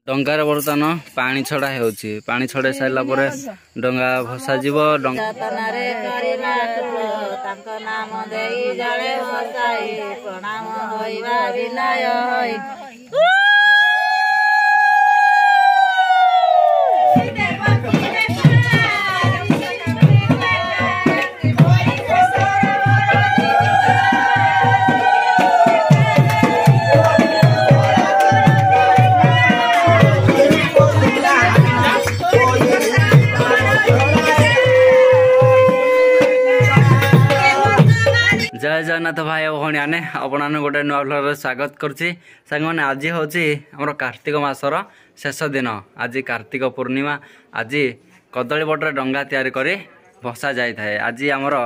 डंगार बर्तमान पानी छड़ा होउची पानी छड़े साइला परे डंगा भसा जीव जतनारे करिबा तांको नाम देई जळे भसाई प्रणाम होइबा विनय होई जय जगन्नाथ भाई भौणी आने आपने गोटे नुआ ब्लॉग स्वागत करुच्ची सांग मैंने आज हूँ आम कार्तिक मासर शेष दिन आज कार्तिक पूर्णिमा आज कदली बटर डंगा तैयारी करी भसा जाए आज आमर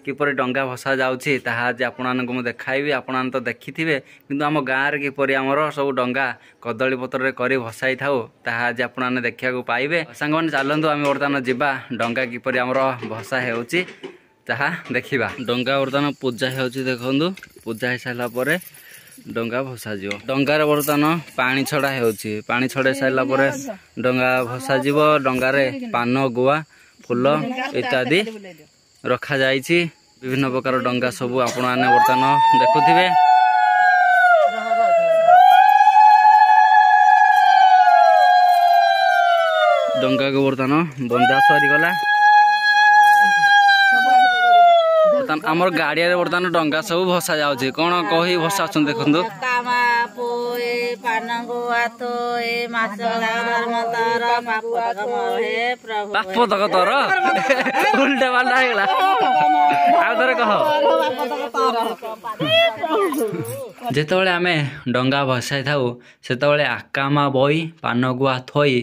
किपर डंगा भसा जाऊँगी आज आपको देखाइबी आपने तो देखी थे कि आम गाँव में किपर आमर सब डंगा कदली पत्र कर भसाई थाऊ आज आपने देखा पाइबे सांग मैंने चलतु आम बर्तमान जावा डंगा किपर आमर भसा होची जहाँ देखा डंगा बर्तमान पूजा होची देखु पूजा हो सारा पर डंगा भसा जीव डंगार बर्तमान पानी छड़ा होची पानी छड़े सारा पर डंगा भसा जीव डंगारे पान गुआ फूल इत्यादि रखा जाइछि विभिन्न प्रकार डंगा सब आपण माने बर्तमान देखुथिबे डंगा को बर्तमान बंदा सरी गला आमर गाड़िया बर्तमान डंगा सब भसा जाउछि कोन कहि भसा छन देखंदु कामा पोए पानंगो आतो ए मास धर्म तर पाप हे प्रभु पाप तक तर उल्टा वाला हेला आ धरे कह जेतबेले आमे डंगा भसाई थाउ सेतबेले आकामा बई पानगुआ थई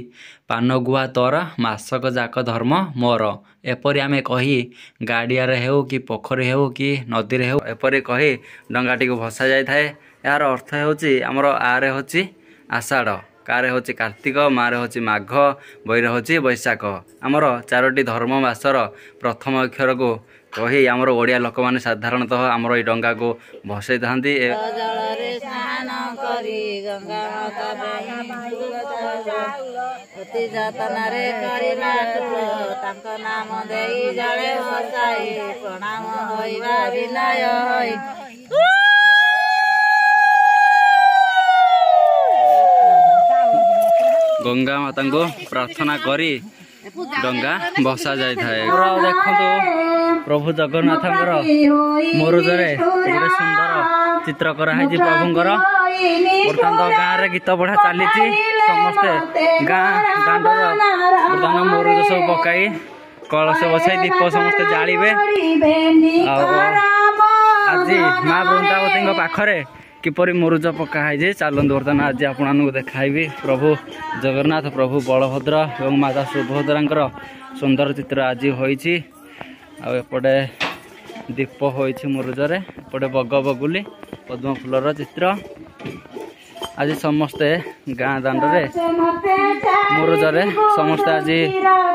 पानगुआ तर मासक जाक धर्म मोर एपरी आमे कही गाड़िया हेउ कि पोखरी हेउ कि नदी हेउ एपरी कही डंगाटी को भसा जाय थाए यार अर्थ होची हमर आरे होची आषाढ़ कारे होची कार्तिक मारे होची माघ बैरे होची बैशाख आमर चारोटी धर्म मासर प्रथम अक्षर को कही आमर ओडिया लोक माने साधारणतः आमर ई डंगा को भसाई थांती जलरे स्नान करी गंगा माता अति जतनारे करिबा तांको नाम देई जळे भसाई प्रणाम होइबा विनय होई गंगा माता को प्रार्थना करी डंगा भसा जाए देखो प्रभु जगन्नाथ मोरुजरे गोटे सुंदर चित्र कराई प्रभुंर बर्तमान तो गाँव में गीत पढ़ा चली समस्ते गाँ दांडर बर्तमान मोरुज सब पकई कलश बसाई दीप समस्ते जालिबे आज माँ वृंदावती पाखरे किपरि मुरुज पकाई चलतु बर्तमान आज आपको देखाइबी प्रभु जगन्नाथ प्रभु बलभद्र और माता सुभद्रांकर सुंदर चित्र आज होइछि एपटे दीप होइछि मुरुजरे एपटे बग बगुली पद्म फूलर चित्र आज समस्ते गाँ दांडरे मुरुजरे समस्ते आज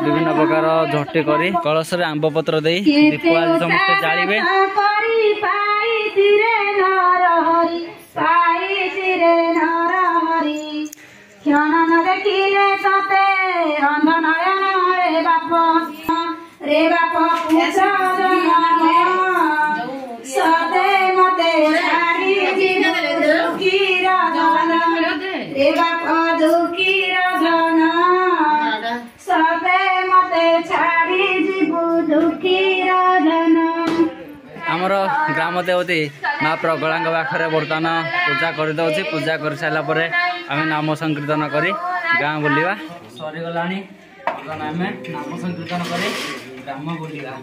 विभिन्न प्रकार झटी करी कलश रे आंब पत्र दे दीप आज समस्ते जालिबे रे बाप सदे मते छाड़ी दुखी रजन रे बाप दुखी रजन सदे मते छाड़ी जीवु दुखी रजन आमर ग्राम देवती माँ प्रगला पाखे बर्तमान पूजा करदे पूजा कर सारा पर आम नाम संकीर्तन करी गाँ बुलवा सरीगला आम नाम संकीर्तन करी ग्राम बुलवा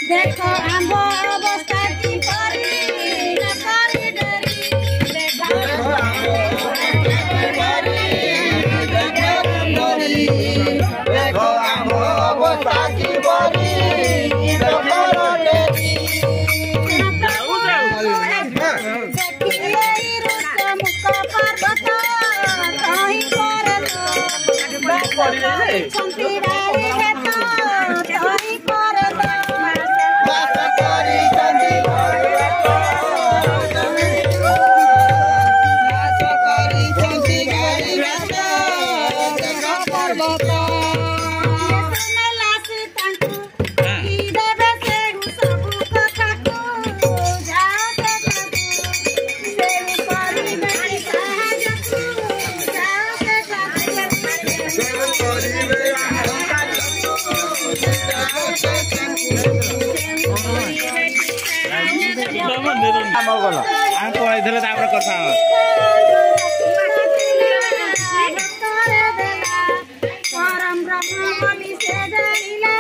देखो आंब अवस्था की करी नकारी डरी देखो आंब अवस्था की करी परम ब्रह्म बलि से जलिला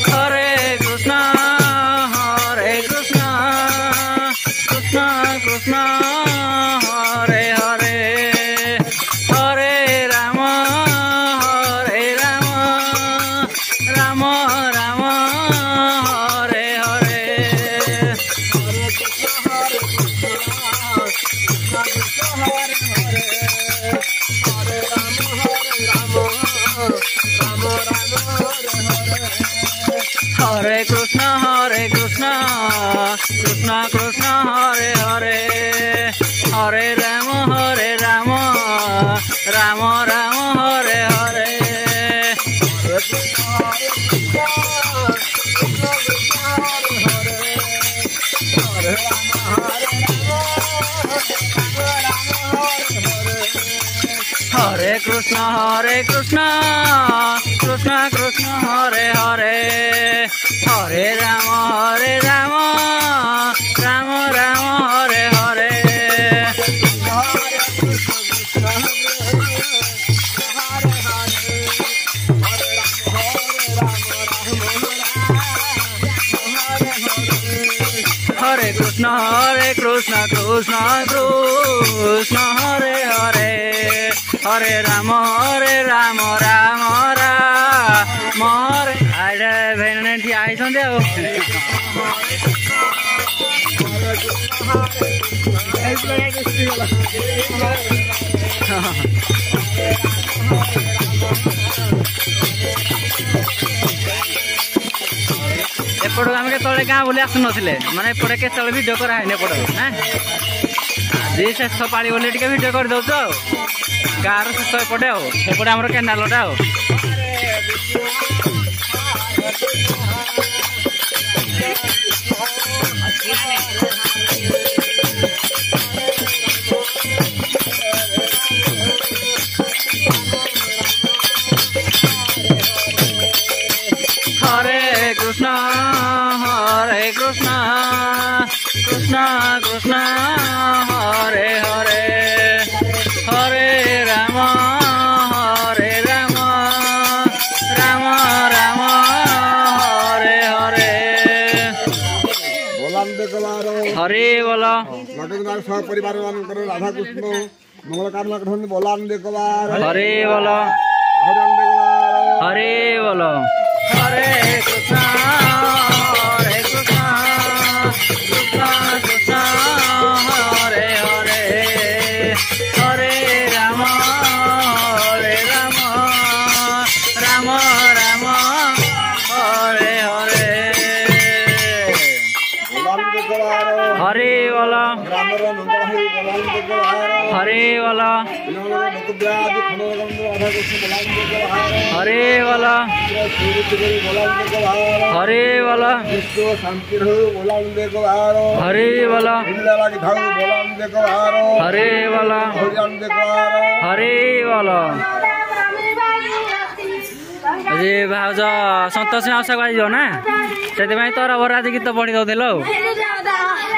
हरे कृष्ण कृष्ण कृष्ण हरे हरे हरे राम राम राम हरे हरे हरे कृष्ण कृष्ण कृष्ण हरे हरे हरे राम राम राम हरे हरे हरे कृष्ण कृष्ण कृष्ण हरे हरे हरे राम राम राम हरे हरे हरे कृष्ण कृष्ण कृष्ण हरे हरे हरे राम राम हरे आड़े भेने ठिया होती एपट आम के गाँ बोली आसु ना माने एपटे के भिडियो कराए एपट हाँ आज शेष पाड़ी बोली टे भिडियो कर दौ गाँव शेष एपटे एपटे आम केनालटा हरे कृष्ण कृष्ण कृष्ण हरे हरे हरे राम राम राम हरे हरे हरे बोल परिवार राधा कृष्ण मंगल कामना करते बोलान देखवार हरे बोल हरे बोल हरे कृष्ण कृष्ण कृष्ण हरे हरे हरे राम राम राम हरे हरे हरे बोल हरे बोल हरे बोल हरे बोल शांति बोलान देखवार हरे बोल हरे बोल हरे बोल আজি ভাউজ সন্তোষ আশা যাও না সেপাই তোর ভর আজ গীত পড়ি দৌল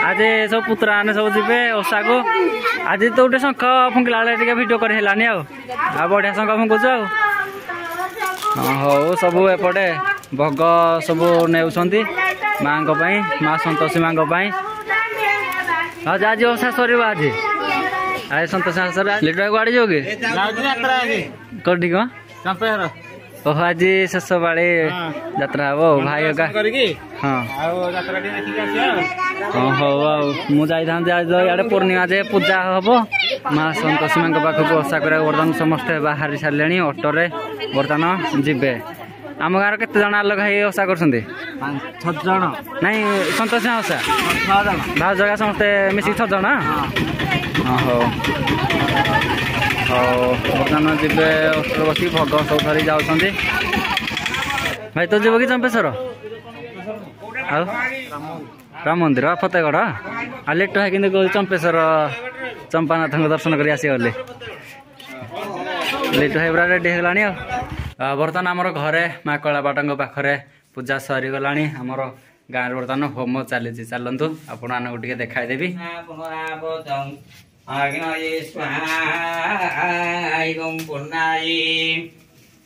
আজ সব পুত্রা মানে সব যাবে ওষাকু আজ তো গোটে শঙ্খ ফুঙ্কিলা বেড়ে টিকে ভিডিও করে হেলানি আর বঢ়িয়া শঙ্খ ফুঙ্কুଛୁ ହଉ ସବୁ ଏପଟେ ଭୋଗ ସବୁ ନେଉଛନ୍ତି ମାଙ୍କ ପାଇଁ ମା ସନ୍ତୋଷୀ ମାଙ୍କ ପାଇଁ ଆଉ ଆଜି ଓଷା ସରିବ ଆଜି ଆଜି ସନ୍ତୋଷୀ ଲିଟୁ କୁଆଡ଼େ ଯିବ କି କୋଉଠି କଣ ଓହୋ ଆଜି ଶେଷ ପାଳି ଯାତ୍ରା ହବ ଆଉ ଭାଇ ଏକା ହଁ ହଁ ହଉ ଆଉ ମୁଁ ଯାଇଥାନ୍ତି ଆଜି ଇଆଡ଼େ ପୂର୍ଣ୍ଣିମା ଯେ ପୂଜା ହବ ମା ସନ୍ତୋଷୀ ମାଙ୍କ ପାଖକୁ ଓଷା କରିବାକୁ ବର୍ତ୍ତମାନ ସମସ୍ତେ ବାହାରି ସାରିଲେଣି ଅଟୋରେ ବର୍ତ୍ତମାନ ଯିବେ ଆମ ଗାଁର କେତେ ଜଣ ଆଲୋକ ଭାଇ ଓଷା କରୁଛନ୍ତି 6 ଜଣ ନାଇଁ ସନ୍ତୋଷୀ ଓଷା ଭାଉଜ ଏକା ସମସ୍ତେ ମିଶିକି 6 ଜଣ ହଁ ହଉ ହଉ ବର୍ତ୍ତମାନ ଯିବେ ଅଟୋରେ ବସିକି ଭୋଗ ସବୁ ଧରି ଯାଉଛନ୍ତି ଭାଇ ତ ଯିବ କି ଚମ୍ପେଶ୍ୱର ଆଉ ରାମ ମନ୍ଦିର ଫତେଗଡ଼ ଆଉ ଲେଟ ଭାଇ କିନ୍ତୁ କହୁଛି ଚମ୍ପେଶ୍ୱର ଚମ୍ପାନାଥଙ୍କ ଦର୍ଶନ କରି ଆସିବ ବୋଲି ଲେଟ ଭାଇ ପୁରା ରେଡି ହେଇଗଲାଣି ଆଉ ବର୍ତ୍ତମାନ ଆମର ଘରେ ମା କଳାବାଟଙ୍କ ପାଖରେ ପୂଜା ସରିଗଲାଣି ଆମର ଗାଁରେ ବର୍ତ୍ତମାନ ହୋମ ଚାଲିଛି ଚାଲନ୍ତୁ ଆପଣମାନଙ୍କୁ ଟିକେ ଦେଖାଇଦେବି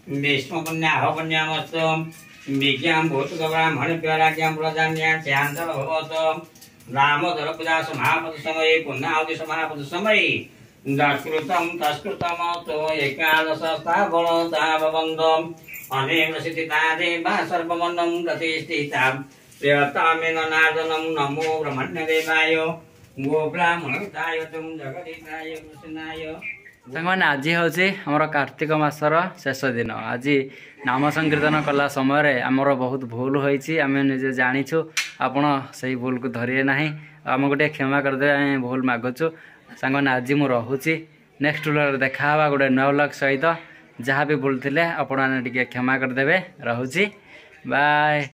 विष्णु पुण्याह पुण्यामस्तु विज्ञां भूतुक ब्राह्मण प्याराज्ञां प्रजान्या चांदर भवतो रामोदर पूजा समापद समये पुण्यावधि समापद समये दस्कृतं तस्कृतमतो एकादश स्थापनता भवन्तम् अनेन सिद्धिता देवा सर्वमन्नं प्रतिष्ठिता प्रियतामेन नार्दनं नमो ब्रह्मण्यदेवाय गो ब्राह्मणताय तुम जगदीशाय कृष्णाय। ସାଙ୍ଗମାନେ ଆଜି ହେଉଛି ଆମର କାର୍ତ୍ତିକ ମାସର ଶେଷ ଦିନ। ଆଜି ନାମ ସଂକୀର୍ତ୍ତନ କଲା ସମୟରେ ଆମର ବହୁତ ଭୁଲ ହୋଇଛି, ଆମେ ନିଜେ ଜାଣିଛୁ। ଆପଣ ସେଇ ଭୁଲକୁ ଧରିବେ ନାହିଁ, ଆମକୁ ଟିକେ କ୍ଷମା କରିଦେବେ, ଆମେ ଭୁଲ ମାଗୁଛୁ। ସାଙ୍ଗମାନେ ଆଜି ମୁଁ ରହୁଛି, ନେକ୍ସଟ ବ୍ଲଗରେ ଦେଖା ହେବା ଗୋଟେ ନୂଆ ବ୍ଲଗ ସହିତ। ଯାହା ବି ଭୁଲ ଥିଲେ ଆପଣମାନେ ଟିକେ କ୍ଷମା କରିଦେବେ। ରହୁଛି, ବାଏ।